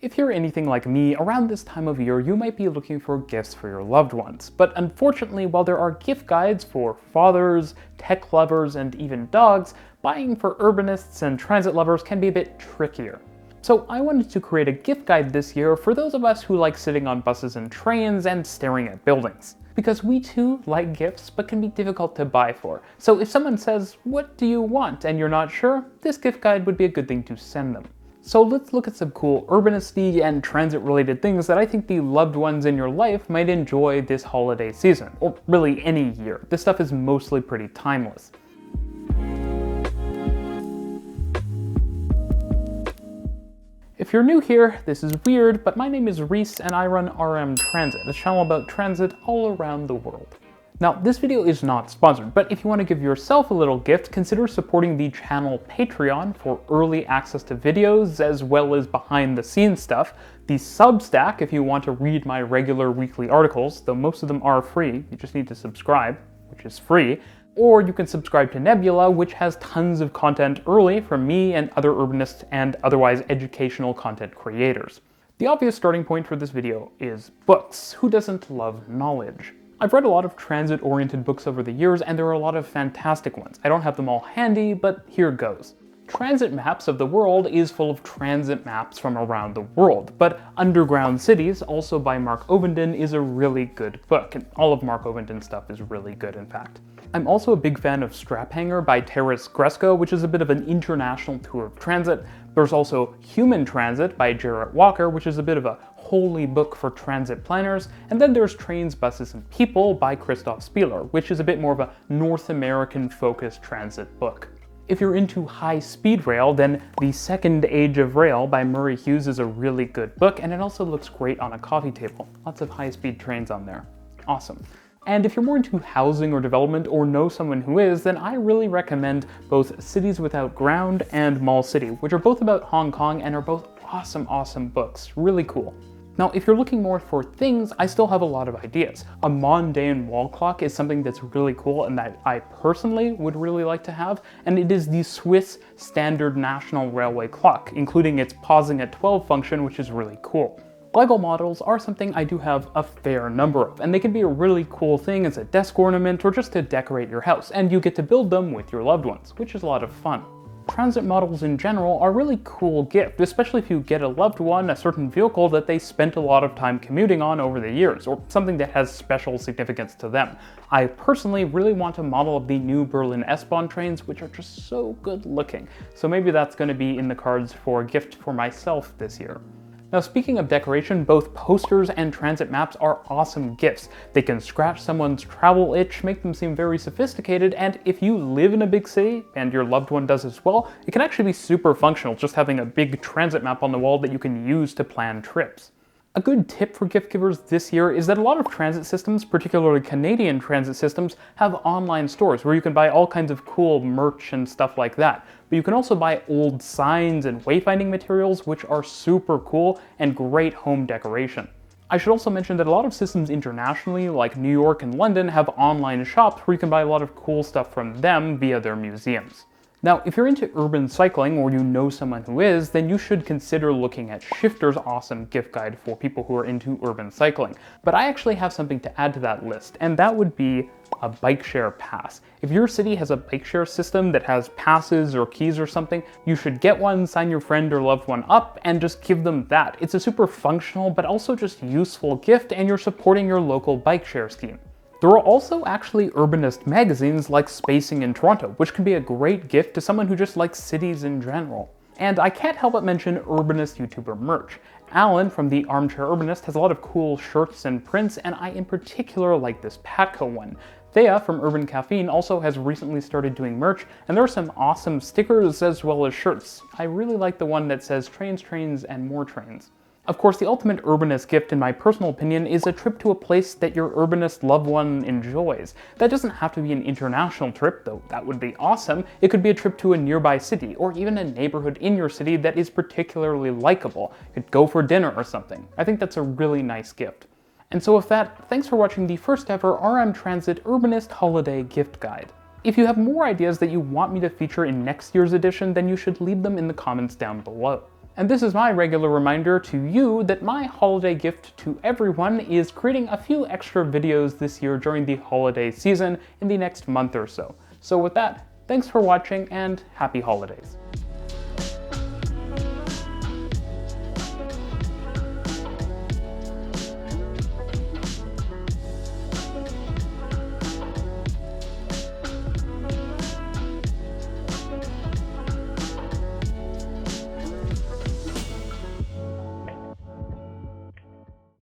If you're anything like me, around this time of year you might be looking for gifts for your loved ones. But unfortunately, while there are gift guides for fathers, tech lovers, and even dogs, buying for urbanists and transit lovers can be a bit trickier. So I wanted to create a gift guide this year for those of us who like sitting on buses and trains and staring at buildings. Because we too like gifts, but can be difficult to buy for. So if someone says, "What do you want?" and you're not sure, this gift guide would be a good thing to send them. So let's look at some cool urbanisty and transit related things that I think the loved ones in your life might enjoy this holiday season, or really any year. This stuff is mostly pretty timeless. If you're new here, this is weird, but my name is Reese and I run RM Transit, a channel about transit all around the world. Now, this video is not sponsored, but if you want to give yourself a little gift, consider supporting the channel Patreon for early access to videos as well as behind the scenes stuff, the Substack if you want to read my regular weekly articles, though most of them are free, you just need to subscribe, which is free, or you can subscribe to Nebula, which has tons of content early from me and other urbanists and otherwise educational content creators. The obvious starting point for this video is books. Who doesn't love knowledge? I've read a lot of transit-oriented books over the years, and there are a lot of fantastic ones. I don't have them all handy, but here goes. Transit Maps of the World is full of transit maps from around the world, but Underground Cities, also by Mark Ovenden, is a really good book, and all of Mark Ovenden's stuff is really good, in fact. I'm also a big fan of Straphanger by Grescoe, which is a bit of an international tour of transit. There's also Human Transit by Jarrett, which is a bit of a holy book for transit planners, and then there's Trains, Buses, and People by Christof Spieler, which is a bit more of a North American-focused transit book. If you're into high-speed rail, then The Second Age of Rail by Murray Hughes is a really good book, and it also looks great on a coffee table. Lots of high-speed trains on there. Awesome. And if you're more into housing or development or know someone who is, then I really recommend both Cities Without Ground and Mall City, which are both about Hong Kong and are both awesome books. Really cool. Now, if you're looking more for things, I still have a lot of ideas. A Mondaine wall clock is something that's really cool and that I personally would really like to have, and it is the Swiss standard national railway clock, including its pausing at 12 function, which is really cool. Lego models are something I do have a fair number of, and they can be a really cool thing as a desk ornament or just to decorate your house, and you get to build them with your loved ones, which is a lot of fun. Transit models in general are a really cool gift, especially if you get a loved one a certain vehicle that they spent a lot of time commuting on over the years, or something that has special significance to them. I personally really want a model of the new Berlin S-Bahn trains, which are just so good looking, so maybe that's going to be in the cards for a gift for myself this year. Now, speaking of decoration, both posters and transit maps are awesome gifts. They can scratch someone's travel itch, make them seem very sophisticated, and if you live in a big city, and your loved one does as well, it can actually be super functional just having a big transit map on the wall that you can use to plan trips. A good tip for gift givers this year is that a lot of transit systems, particularly Canadian transit systems, have online stores where you can buy all kinds of cool merch and stuff like that. But you can also buy old signs and wayfinding materials, which are super cool and great home decoration. I should also mention that a lot of systems internationally, like New York and London, have online shops where you can buy a lot of cool stuff from them via their museums. Now, if you're into urban cycling or you know someone who is, then you should consider looking at Shifter's awesome gift guide for people who are into urban cycling. But I actually have something to add to that list, and that would be a bike share pass. If your city has a bike share system that has passes or keys or something, you should get one, sign your friend or loved one up, and just give them that. It's a super functional but also just useful gift, and you're supporting your local bike share scheme. There are also actually urbanist magazines like Spacing in Toronto, which can be a great gift to someone who just likes cities in general. And I can't help but mention urbanist YouTuber merch. Alan from the Armchair Urbanist has a lot of cool shirts and prints, and I in particular like this Patco one. Thea from Urban Caffeine also has recently started doing merch, and there are some awesome stickers as well as shirts. I really like the one that says trains, trains, and more trains. Of course, the ultimate urbanist gift, in my personal opinion, is a trip to a place that your urbanist loved one enjoys. That doesn't have to be an international trip, though that would be awesome. It could be a trip to a nearby city, or even a neighborhood in your city that is particularly likable. You could go for dinner or something. I think that's a really nice gift. And so with that, thanks for watching the first ever RM Transit Urbanist Holiday Gift Guide. If you have more ideas that you want me to feature in next year's edition, then you should leave them in the comments down below. And this is my regular reminder to you that my holiday gift to everyone is creating a few extra videos this year during the holiday season in the next month or so. So with that, thanks for watching and happy holidays.